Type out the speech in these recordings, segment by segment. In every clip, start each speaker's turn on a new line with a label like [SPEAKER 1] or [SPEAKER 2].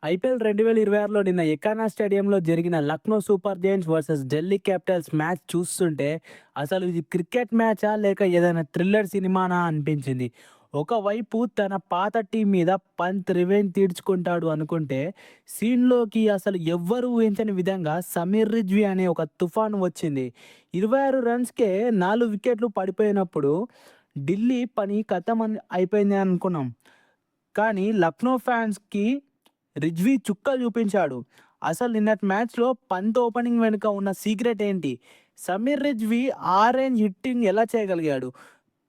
[SPEAKER 1] IPL 2026లో నిన్న ఎకానా స్టేడియంలో జరిగిన Lucknow super Giants versus Delhi Capitals match చూస్తుంటే అసలు ఇది క్రికెట్ మ్యాచా లేక ఏదైనా థ్రిల్లర్ సినిమానా అనిపించింది. ఒకవైపు తన పాత టీం మీద పంత్ రివెంజ్ తీర్చుకుంటాడు అనుకుంటే, సీన్లోకి అసలు ఎవ్వరూ ఊహించని విధంగా సమీర్ రిజ్వీ అనే ఒక తుఫాను వచ్చింది. 26 రన్స్‌కే 4 వికెట్లు పడిపోయినప్పుడు ఢిల్లీ పని ఖతం అయిపోయింది అనుకున్నాం. కానీ లక్నో ఫ్యాన్స్‌కి రిజ్వీ చుక్కలు చూపించాడు. అసలు నిన్నటి మ్యాచ్‌లో పంత్ ఓపెనింగ్ వెనుక ఉన్న సీక్రెట్ ఏంటి? సమీర్ రిజ్వీ ఆ రేంజ్ హిట్టింగ్ ఎలా చేయగలిగాడు?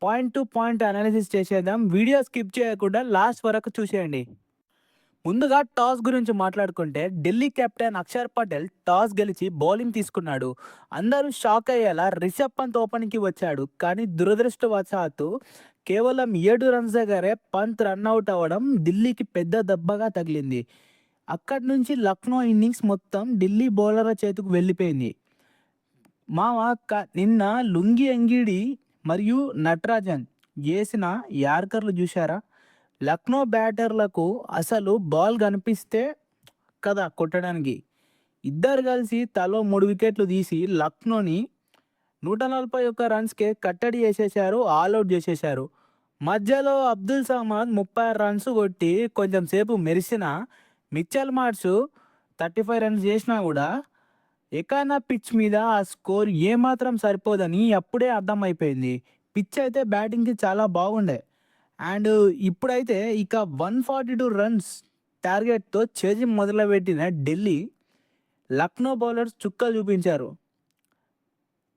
[SPEAKER 1] పాయింట్ టు పాయింట్ అనాలిసిస్ చేసేద్దాం. వీడియో స్కిప్ చేయకుండా లాస్ట్ వరకు చూసేయండి. ముందుగా టాస్ గురించి మాట్లాడుకుంటే ఢిల్లీ కెప్టెన్ అక్షర్ పటేల్ టాస్ గెలిచి బౌలింగ్ తీసుకున్నాడు. అందరూ షాక్ అయ్యేలా రిషబ్ పంత్ ఓపెనింగ్‌కి వచ్చాడు. కానీ దురదృష్టవశాత్తు కేవలం 7 రన్స్ దగ్గరే పంత్ రనౌట్ అవ్వడం ఢిల్లీకి పెద్ద దెబ్బగా తగిలింది. అక్కడి నుంచి లక్నో ఇన్నింగ్స్ మొత్తం ఢిల్లీ బౌలర్ల చేతికి వెళ్ళిపోయింది. మామ నిన్న లుంగి ఎంగిడి మరియు నటరాజన్ ఏసిన యార్కర్లు చూశారా? లక్నో బ్యాటర్లకు అసలు బాల్ కనిపిస్తే కదా కొట్టడానికి. ఇద్దరు కలిసి తలో 3 వికెట్లు తీసి లక్నోని 141 రన్స్‌కే కట్టడి చేసేశారు. ఆల్అవుట్ చేసేశారు. మధ్యలో అబ్దుల్ సమద్ 36 రన్స్ కొట్టి కొంచెం సేపు మెరిసినా, మిచెల్ మార్ష్ 35 రన్స్ చేసినా కూడా ఎకానా పిచ్ మీద ఆ స్కోర్ ఏమాత్రం సరిపోదని అప్పుడే అర్థమైపోయింది. పిచ్ అయితే బ్యాటింగ్‌కి చాలా బాగుండే. అండ్ ఇప్పుడైతే ఇక 142 రన్స్ టార్గెట్‌తో చేజింగ్ మొదలుపెట్టిన ఢిల్లీ, లక్నో బౌలర్స్ చుక్కలు చూపించారు.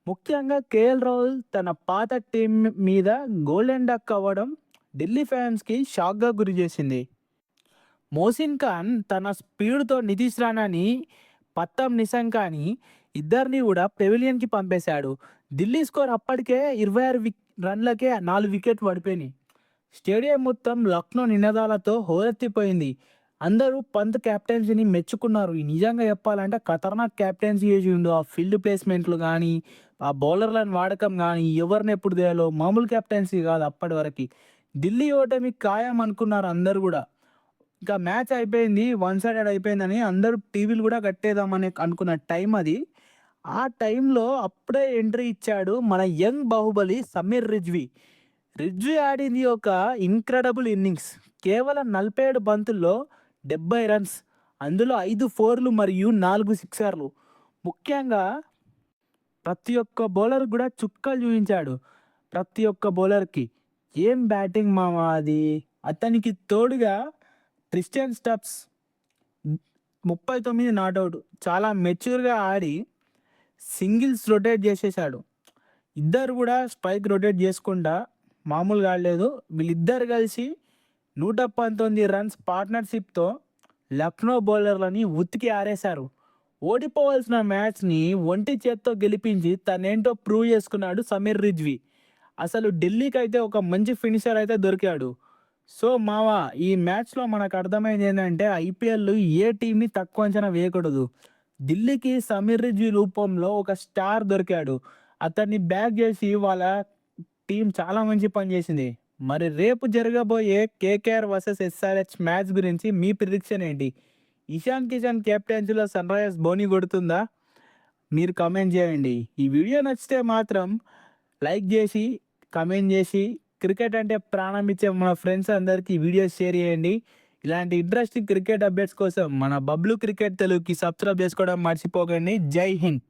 [SPEAKER 1] ముఖ్యంగా కేఎల్ రాహుల్ తన పాత టీం మీద గోల్డెన్ డక్ అవ్వడం ఢిల్లీ ఫ్యాన్స్‌కి షాక్‌గా గురిచేసింది. మోసిన్ ఖాన్ తన స్పీడ్‌తో నితీష్ రాణాని, పత్తం నిశంకాని ఇద్దరిని కూడా పెవిలియన్‌కి పంపేశాడు. ఢిల్లీ స్కోర్ అప్పటికే 26 రన్లకే 4 వికెట్లు పడిపోయినాయి. స్టేడియం మొత్తం లక్నో నినాదాలతో హోరెత్తిపోయింది. అందరూ పంత్ కెప్టెన్సీని మెచ్చుకున్నారు. నిజంగా చెప్పాలంటే ఖతర్నాక్ కెప్టెన్సీ చేసిండు. ఆ ఫీల్డ్ ప్లేస్మెంట్లు కానీ, ఆ బౌలర్లను వాడకం కానీ, ఎవరిని ఎప్పుడు తేయాలో మామూలు కెప్టెన్సీ కాదు అప్పటి వరకు. ఢిల్లీ ఓటమి ఖాయం అనుకున్నారు అందరు కూడా. ఇంకా మ్యాచ్ అయిపోయింది, వన్ సైడెడ్ అయిపోయిందని అందరూ టీవీలు కూడా కట్టేద్దామని అనుకున్న టైం అది. ఆ టైంలో అప్పుడే ఎంట్రీ ఇచ్చాడు మన యంగ్ బాహుబలి సమీర్ రిజ్వీ. రిజ్వీ ఆడింది ఒక ఇన్క్రెడిబుల్ ఇన్నింగ్స్. కేవలం 47 బంతుల్లో 70 రన్స్, అందులో 5 ఫోర్లు మరియు 4 సిక్సర్లు. ముఖ్యంగా ప్రతి ఒక్క బౌలర్ కూడా చుక్కలు చూపించాడు. ప్రతి ఒక్క బౌలర్కి ఏం బ్యాటింగ్ మామ అది. అతనికి తోడుగా ట్రిస్టన్ స్టబ్స్ 39 నాట్అవుట్ చాలా మెచ్యూర్గా ఆడి సింగిల్స్ రొటేట్ చేసేసాడు. ఇద్దరు కూడా స్ట్రైక్ రొటేట్ చేసుకుంటా మామూలుగా ఆడలేదు. వీళ్ళిద్దరు కలిసి 119 రన్స్ పార్ట్నర్షిప్తో లక్నో బౌలర్లని ఉతికి ఆరేశారు. ఓడిపోవాల్సిన మ్యాచ్ని ఒంటి చేత్తో గెలిపించి తనేంటో ప్రూవ్ చేసుకున్నాడు సమీర్ రిజ్వీ. అసలు ఢిల్లీకి అయితే ఒక మంచి ఫినిషర్ అయితే దొరికాడు. సో మావా, ఈ మ్యాచ్లో మనకు అర్థమైంది ఏంటంటే ఐపీఎల్ ఏ టీంని తక్కువ అంచనా వేయకూడదు. ఢిల్లీకి సమీర్ రిజ్వీ రూపంలో ఒక స్టార్ దొరికాడు. అతన్ని బ్యాక్ చేసి వాళ్ళ టీం చాలా మంచి పని చేసింది. మరి రేపు జరగబోయే కేకేఆర్ వర్సెస్ ఎస్ఆర్హెచ్ మ్యాచ్ గురించి మీ ప్రిడిక్షన్ ఏంటి? ఇషాన్ కిషన్ కెప్టెన్సీలో సన్ రైజర్స్ బోని కొడుతుందా? మీరు కమెంట్ చేయండి. ఈ వీడియో నచ్చితే మాత్రం లైక్ చేసి, కమెంట్ చేసి, క్రికెట్ అంటే ప్రాణం ఇచ్చే మన ఫ్రెండ్స్ అందరికీ వీడియో షేర్ చేయండి. ఇలాంటి ఇంట్రెస్టింగ్ క్రికెట్ అప్డేట్స్ కోసం మన బబ్లు క్రికెట్ తెలుగుకి సబ్స్క్రైబ్ చేసుకోవడం మర్చిపోకండి. జై హింద్.